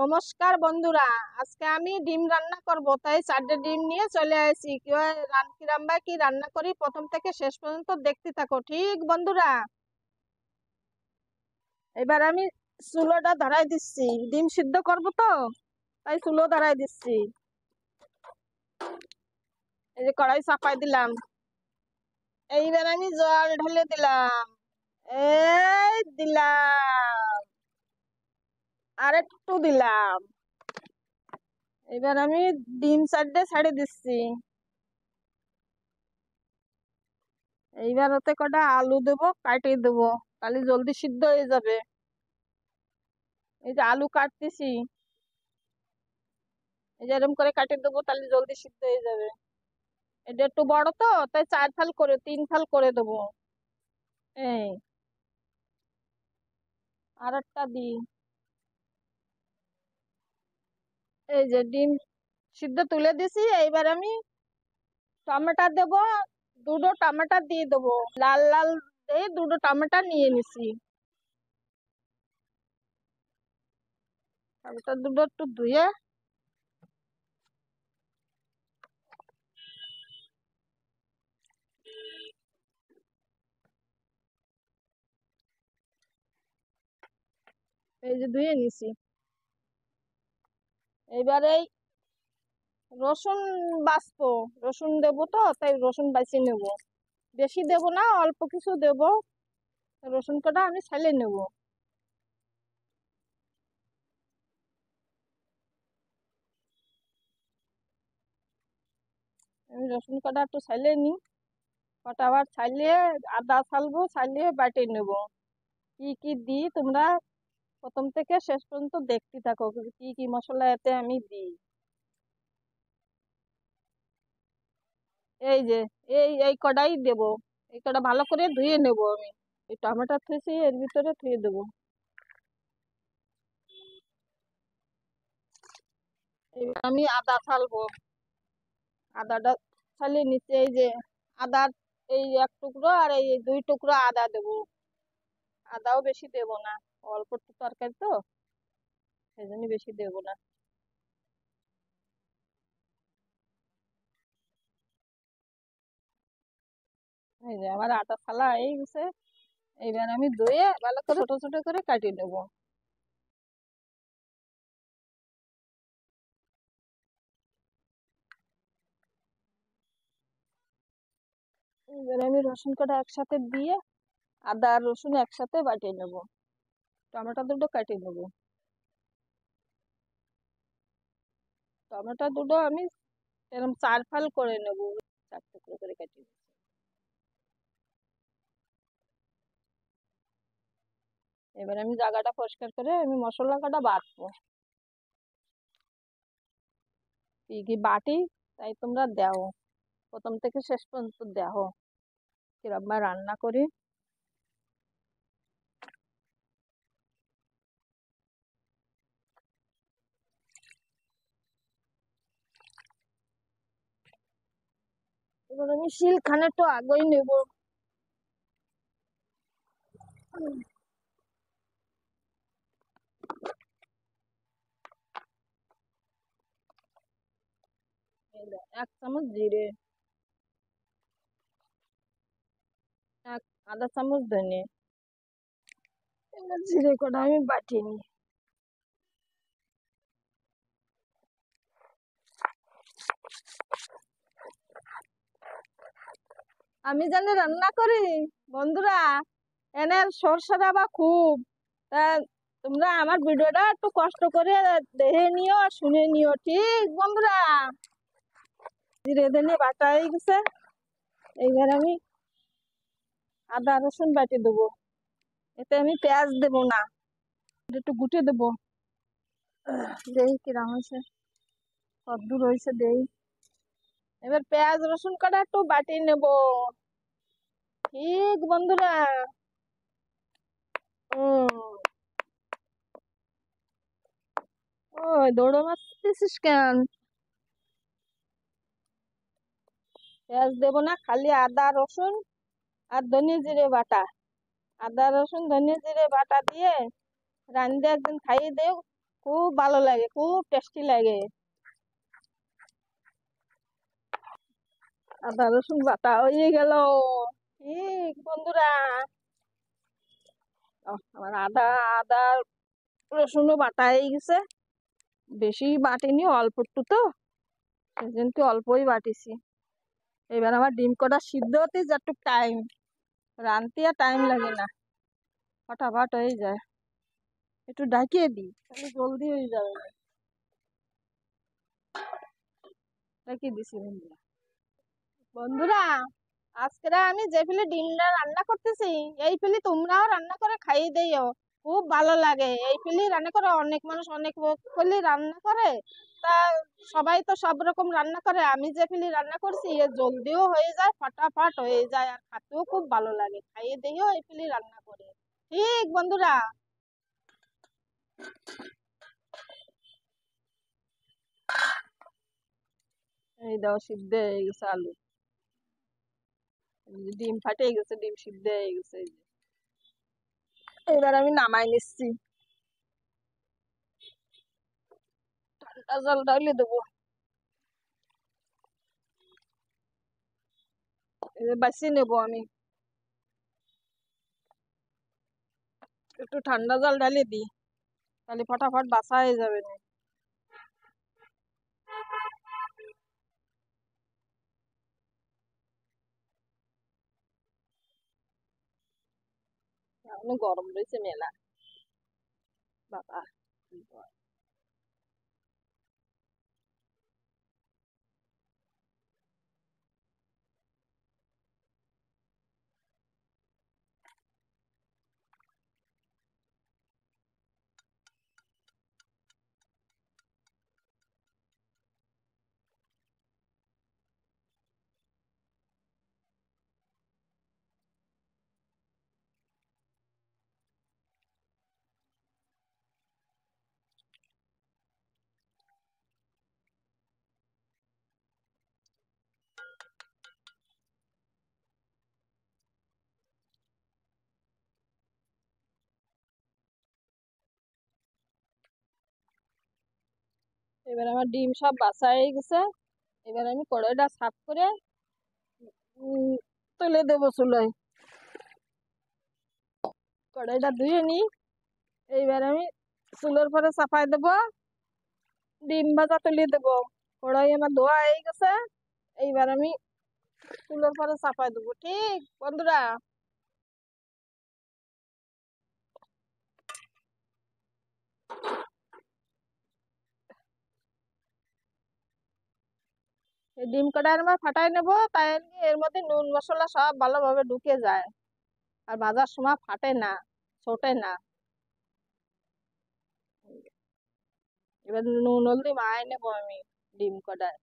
নমস্কার বন্ধুরা, আজকে আমি ডিম রান্না করব, তাই 4টে ডিম নিয়ে চলে আসি। কি রান্না করি প্রথম থেকে শেষ পর্যন্ত দেখতে থাকো, ঠিক বন্ধুরা। এবার আমি চুলোটা ধরাই দিচ্ছি, ডিম সিদ্ধ করব তো, তাই চুলো ধরাই দিচ্ছি। এই যে কড়াই চাপাই দিলাম, এইবার আমি জল ঢেলে দিলাম, এই দিলাম, আর একটু দিলাম। এবার আমি ডিম 4টে ছাড়ে দিচ্ছি। এইবার ওতে কটা আলু দেবো, কাটিয়ে দেবো, তাহলে জলদি সিদ্ধ হয়ে যাবে। এই যে আলু কাটতেছি, এই যে এরকম করে কাটিয়ে দেবো, তাহলে জলদি সিদ্ধ হয়ে যাবে। এটা একটু বড় তো, তাই 4 ফাল করে 3 ফাল করে দেবো। এই আর একটা দিই। এই যে ডিম সিদ্ধ তুলে দিছি। এইবার আমি টমেটো দেবো, 2টো টমেটো দিয়ে দেবো, লাল লাল দিয়ে 2টো টমেটো নিয়ে নিছি। টমেটো 2টো একটু ধুয়ে এই যে ধুয়ে নিছি। এইবার এই রসুন বাছবো, রসুন দেবো তো, তাই রসুন বাছি নেব। বেশি দেব না, অল্প কিছু দেব। রসুন কটা আমি ছাইলে নেব। আমি রসুন কটা একটু ছাইলে নিই, কটা আবার ছাইলিয়ে আদা ছালবো, ছাইলিয়ে বাটি নেব। কি কি দিই তোমরা প্রথম থেকে শেষ পর্যন্ত দেখতে থাকো, কি কি মশলা এতে আমি দিই। এই যে এই কটাই দেব। এই কটা ভালো করে ধুয়ে নেব আমি। এই টমেটো থেছি এর ভিতরে ধুয়ে দেবো। এবার আমি আদা ছালবো, আদাটা ছালিয়ে নিচে। এই যে আদা, এই 1 টুকরো আর এই 2 টুকরো আদা দেবো। আদাও বেশি দেব না, অল্প একটু তরকারি তো, সেই জন্য বেশি দেব না। এই যে আমার আটা ছালা এই গেছে। এইবার আমি ধুয়ে ভালো করে ছোট ছোট করে কাটিয়ে নেবো। এবার আমি রসুন কটা একসাথে দিয়ে আদা আর রসুন একসাথে বাটিয়ে নেবো। টমেটো 2টো কাটিয়ে নেবো। টমেটো 2টো আমি এরকম 4 ফাল করে নেবো, 4 টুকরো করে কাটিয়ে নেবো। এবার আমি জায়গাটা পরিষ্কার করে আমি মশলা কটা বাটবো। কি কি বাটি, তাই তোমরা দাও, প্রথম থেকে শেষ পর্যন্ত দেখো কিরকম রান্না করি। এবার আমি শিলখানে একটু আগেই নেবো। এই দাও, 1 চামচ জিরে, এক আধা চামচ ধনে। এবার জিরে কটা আমি বাটিয়ে নিই। আমি জানি রান্না করি বন্ধুরা, এনে সরষে দেবা খুব। তা তোমরা আমার ভিডিওটা একটু কষ্ট করে দেখে নিও আর শুনে নিও, ঠিক বন্ধুরা। জিরে ধনে বাটা হয়ে গেছে। এইবার আমি আদা রসুন বাটি দেবো। এতে আমি পেঁয়াজ দেবো না, একটু গুটে দেবো। দেই কিরম হয়েছে, কদ্দুর হয়েছে দেই। এবার পেঁয়াজ রসুন কটা একটু বাটি নেব, ঠিক বন্ধুরা। ওই দৌড়ো মারতেছিস কেন? পেঁয়াজ দেবো না, খালি আদা রসুন আর ধনে জিরে বাটা। আদা রসুন ধনে জিরে বাটা দিয়ে রান্দে একদিন খাইয়ে দেও, খুব ভালো লাগে, খুব টেস্টি লাগে। আদা রসুন বাটা হয়ে গেল। ঠিক বন্ধুরা, আমার আদা আদা রসুনও বাটা হয়ে গেছে। বেশি বাটিনি, অল্প একটু তো, সেজন্য অল্পই বাটিছি। এবার আমার ডিম কটা সিদ্ধ হতে যতটুক টাইম, রানতে আর টাইম লাগে না, ফটাফট হয়ে যায়। একটু ঢাকিয়ে দিই, তাহলে জলদি হয়ে যাবে। ঢাকিয়ে দিছি বন্ধুরা। বন্ধুরা, আজকে আমি যে ফিলে ডিমটা রান্না করতেছি, এই ফিলি তোমরাও রান্না করে খাইয়ে দিও। খুব ভালো লাগে এই ফিলি রান্না করে। অনেক মানুষ অনেক ফিলি রান্না করে, তা সবাই তো সব রকম রান্না করে। আমি যে ফিলি রান্না করছি এ জলদিও হয়ে যায়, ফটাফট হয়ে যায়, আর খাতেও খুব ভালো লাগে। খাইয়ে দিও এই ফিলি রান্না করে। ঠিক বন্ধুরা। এই দাও, সিদ্ধ হয়ে গেছে আলু, ডিম ফাটে গেছে, ডিম সিদ্ধ হয়ে গেছে। এবার আমি নামাই নিচ্ছি, ঠান্ডা জল ঢাইলে দেবো। বাছি নেবো আমি, একটু ঠান্ডা জল ঢালে দিই, তাহলে ফটাফট বাসা হয়ে যাবে না। এখনো গরম রয়েছে মেলা, বাবা। এবার আমার ডিম সব বাছা হয়ে গেছে। এবার আমি কড়াইটা সাফ করে তুলে দেবো চুলোয়। কড়াইটা ধুয়ে নি, এইবার আমি চুলোর পরে চাপাই দেবো, ডিম ভাজা তুলে দেবো। কড়াই আমার ধোয়া হয়ে গেছে, এইবার আমি চুলোর পরে চাপাই দেবো। ঠিক বন্ধুরা। এই ডিম কড়াই আমার ফাটাই নেবো, তাই এর মধ্যে নুন মশলা সব ভালোভাবে ঢুকে যায়, আর ভাজার সময় ফাটে না, ছোটে না। এবার নুন হলদি মাখাই নেবো আমি ডিম কড়াই।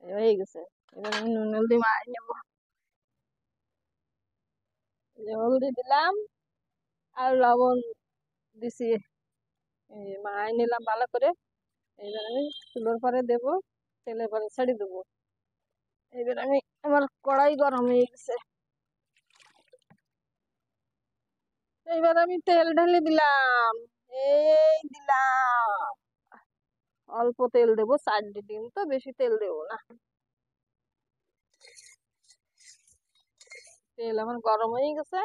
হয়ে গেছে, এবার আমি নুন হলদি মাখাই নেবো। হলদি দিলাম আর লবণ দিছি, মাখাই নিলাম ভালো করে। এইবার আমি চুলোর পরে দেবো, তেলের পরে ছেড়ে দেবো। এবার আমি, আমার কড়াই গরম হয়ে গেছে, এইবার আমি তেল ঢেলে দিলাম। এই দিলাম, অল্প তেল দেবো, 4 ডিম তো, বেশি তেল দেবো না। তেল আমার গরম হয়ে গেছে,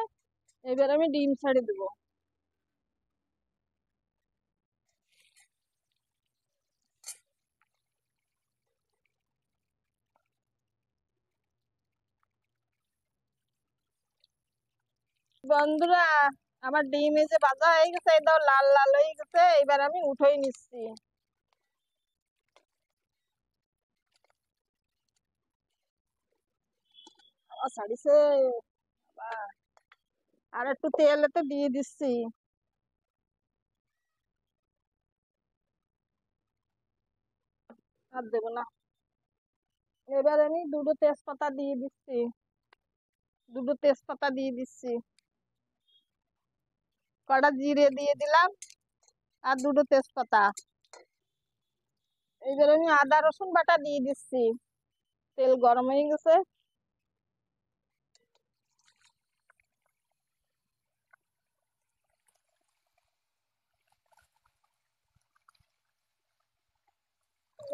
এবার আমি ডিম ছেড়ে দেবো। বন্ধুরা, আমার ডিম এই যে ভাজা হয়ে গেছে, এই দাও লাল লাল হয়ে গেছে। এবার আমি উঠেই নিচ্ছি। ছাড়িছে, আর একটু তেল এতে দিয়ে দিচ্ছি, আর দেবো না। এবার আমি দুটো তেজপাতা দিয়ে দিচ্ছি, দুটো তেজপাতা দিয়ে দিচ্ছি, কটা জিরে দিয়ে দিলাম, আর দুটো তেজপাতা। এইবার আমি আদা রসুন বাটা দিয়ে দিচ্ছি। তেল গরম হয়ে গেছে,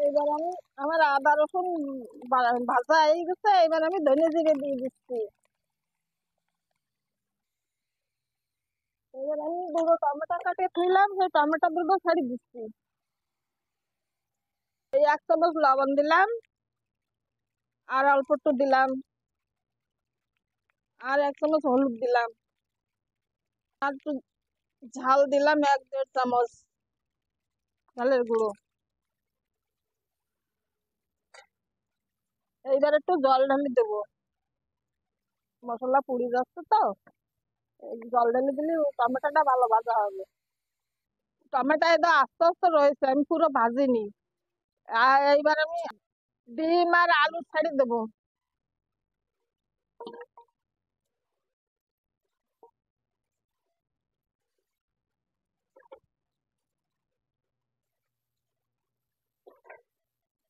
এবার আমি আমার আদা রসুন ভাজা হয়ে গেছে, এবার আমি ধনে জিরে দিয়ে দিচ্ছি। এবার আমি দুটো টমেটো কাটে থইলাম, সেই টমেটো দুটো ছাড়ি দিচ্ছি। এই 1 চামচ লবণ দিলাম, আর অল্প একটু দিলাম, আর 1 চামচ হলুদ দিলাম, আর একটু ঝাল দিলাম 1-1.5 চামচ ঝালের গুঁড়ো। এইবার একটু জল ঢালি দেবো, মশলা পুড়ে যাচ্ছে তো। জল ঢেলে দিলে টমেটোটা ভালো ভাজা হবে। টমেটো একদম আস্তে আস্তে রয়েছে, আমি পুরো ভাজিনি। আর এইবার আমি ডিম আর আলু ছাড়ি দেবো।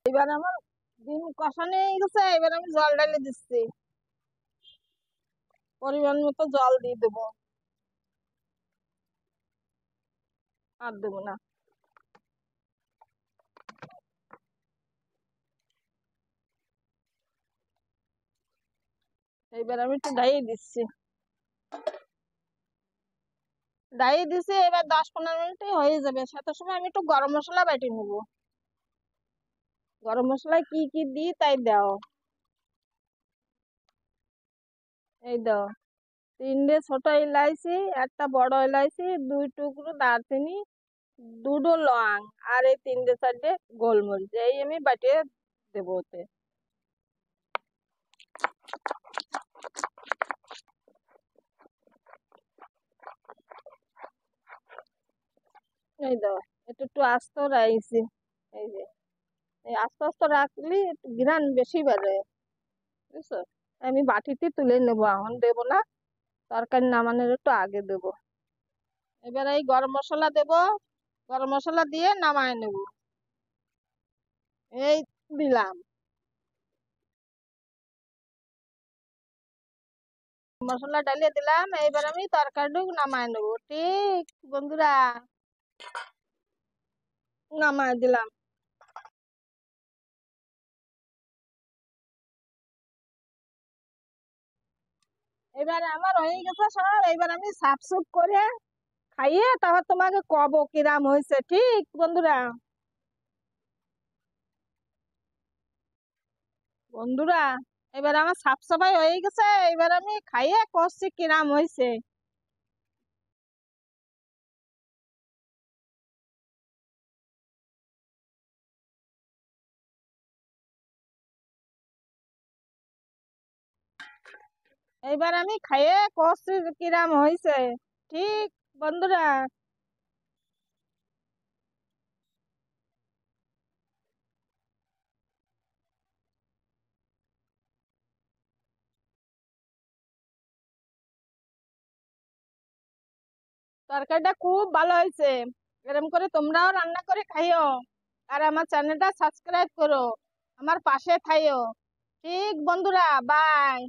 এবার আমার ডিম কষানো হয়ে গেছে, এবার আমি জল ঢেলে দিচ্ছি। পরিমাণ মতো জল দিয়ে দেবো, আর দেবো না। এইবার আমি একটু ডাইয়ে দিচ্ছি। এবার 10-15 মিনিটে হয়ে যাবে। সাথে সময় আমি একটু গরম মশলা বেটে নেবো। গরম মশলায় কি কি দিই তাই দাও। এই দাও, 3টে ছোট এলাইচি, একটা বড় এলাইচি, 2 টুকরো দারচিনি, 2টো লং, আর এই 3-4টে গোলমরিচ, এই আমি বাটিয়ে দেবো ওতে। এই দাও, একটু একটু আস্ত রাখছি। এই যে এই আস্তে আস্তে রাখলি একটু ঘ্রাণ বেশি বাড়ে, বুঝছো। আমি বাটিতে তুলে নেবো, এখন দেবো না, তরকারি নামানোর একটু আগে দেবো। এবার এই গরম মশলা দেবো, গরম মশলা দিয়ে নামায় নেব। এই দিলাম, মশলা ডালিয়ে দিলাম। এইবার আমি তরকারিটা নামায় নেবো, ঠিক বন্ধুরা, নামায় দিলাম। এবার আমার হয়ে গেছে সব, এবার আমি সাফ সুফ করে খাইয়ে তারপর তোমাকে কব কিরাম হয়েছে, ঠিক বন্ধুরা। বন্ধুরা, এবার আমার সাফ সাফাই হয়ে গেছে, এবার আমি খাইয়ে করছি কিরাম হয়েছে। এইবার আমি খাইয়ে করছি কিরাম হয়েছে, ঠিক বন্ধুরা। তরকারিটা খুব ভালো হয়েছে, এরকম করে তোমরাও রান্না করে খাইও। আর আমার চ্যানেলটা সাবস্ক্রাইব করো, আমার পাশে থাইও, ঠিক বন্ধুরা। বাই।